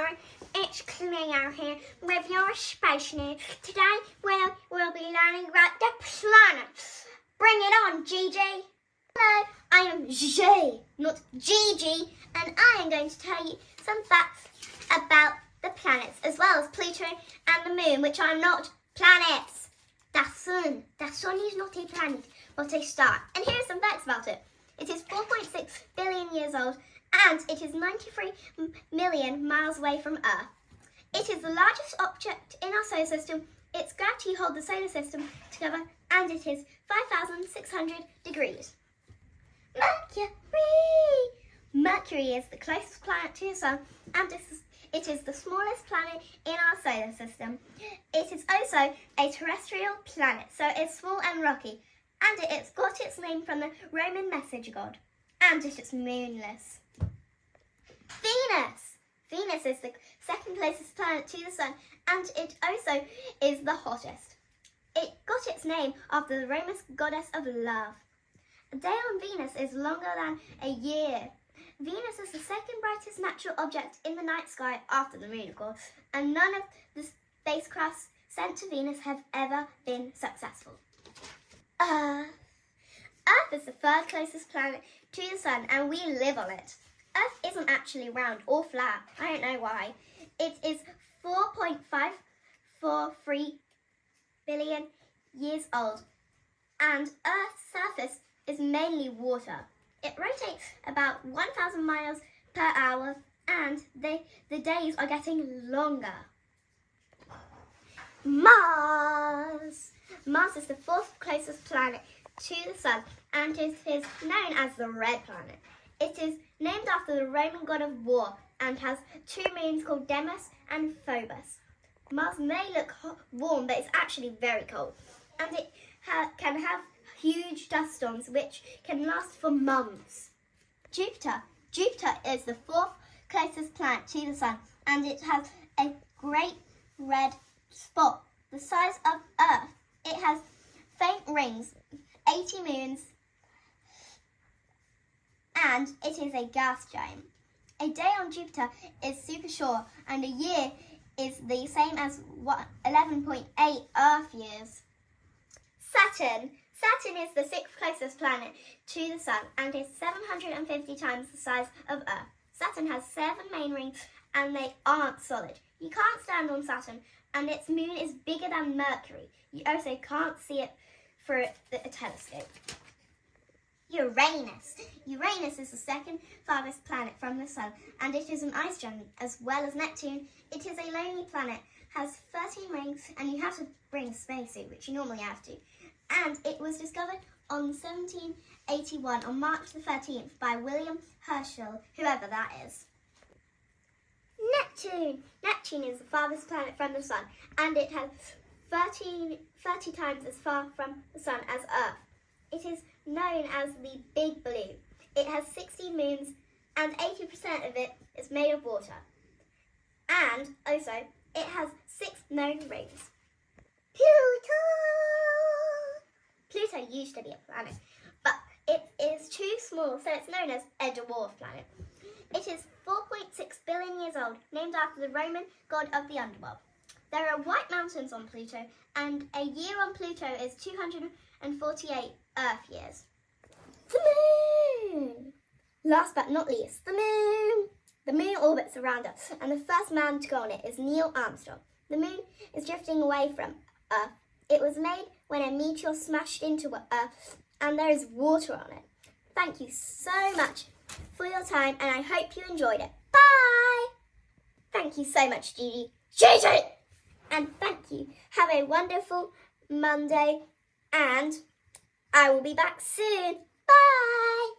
tomorrow. It's Cleo here with your space news. Today we'll be learning about the planets. Bring it on, Gigi. Hello, I am G, not Gigi, and I am going to tell you some facts about the planets, as well as Pluto and the Moon, which are not planets. The Sun is not a planet, but a star. And here are some facts about it. It is 4.6 billion years old, and it is 93 million miles away from Earth. It is the largest object in our solar system. Its gravity holds the solar system together, and it is 5,600 degrees. Mercury is the closest planet to the Sun, and it is the smallest planet in our solar system. It is also a terrestrial planet, so it's small and rocky, and it's got its name from the Roman messenger god, and it is moonless. Venus is the second closest planet to the Sun, and it also is the hottest. It got its name after the Roman goddess of love. A day on Venus is longer than a year. Venus is the second brightest natural object in the night sky after the Moon, of course, and none of the spacecrafts sent to Venus have ever been successful. Earth is the third closest planet to the Sun, and we live on it. Earth isn't actually round or flat. I don't know why. It is 4.543 billion years old, and Earth's surface is mainly water. It rotates about 1,000 miles per hour, and the days are getting longer. Mars is the fourth closest planet to the Sun, and it is known as the Red Planet. It is named after the Roman god of war and has two moons called Deimos and Phobos. Mars may look warm, but it's actually very cold, and it can have huge dust storms which can last for months. Jupiter is the fourth closest planet to the Sun, and it has a great red spot the size of Earth. It has faint rings, 80 moons, and it is a gas giant. A day on Jupiter is super short, and a year is the same as 11.8 Earth years. Saturn is the sixth closest planet to the Sun and is 750 times the size of Earth. Saturn has 7 main rings, and they aren't solid. You can't stand on Saturn, and its moon is bigger than Mercury. You also can't see it through a telescope. Uranus is the second farthest planet from the Sun, and it is an ice giant as well as Neptune. It is a lonely planet, has 13 rings, and you have to bring a spacesuit, which you normally have to. And it was discovered on 1781 on March the 13th by William Herschel, whoever that is. Neptune is the farthest planet from the Sun, and it has 30 times as far from the Sun as Earth. It is known as the Big Blue. It has 60 moons, and 80% of it is made of water. And also, it has 6 known rings. Pluto used to be a planet, but it is too small, so it's known as a dwarf planet. It is 4.6 billion years old, named after the Roman god of the underworld. There are white mountains on Pluto, and a year on Pluto is 248 Earth years. The Moon! Last but not least, the Moon! The Moon orbits around us, and the first man to go on it is Neil Armstrong. The Moon is drifting away from Earth. It was made when a meteor smashed into Earth, and there is water on it. Thank you so much for your time, and I hope you enjoyed it. Bye! Thank you so much, Gigi. Gigi! And thank you. Have a wonderful Monday, and I will be back soon. Bye!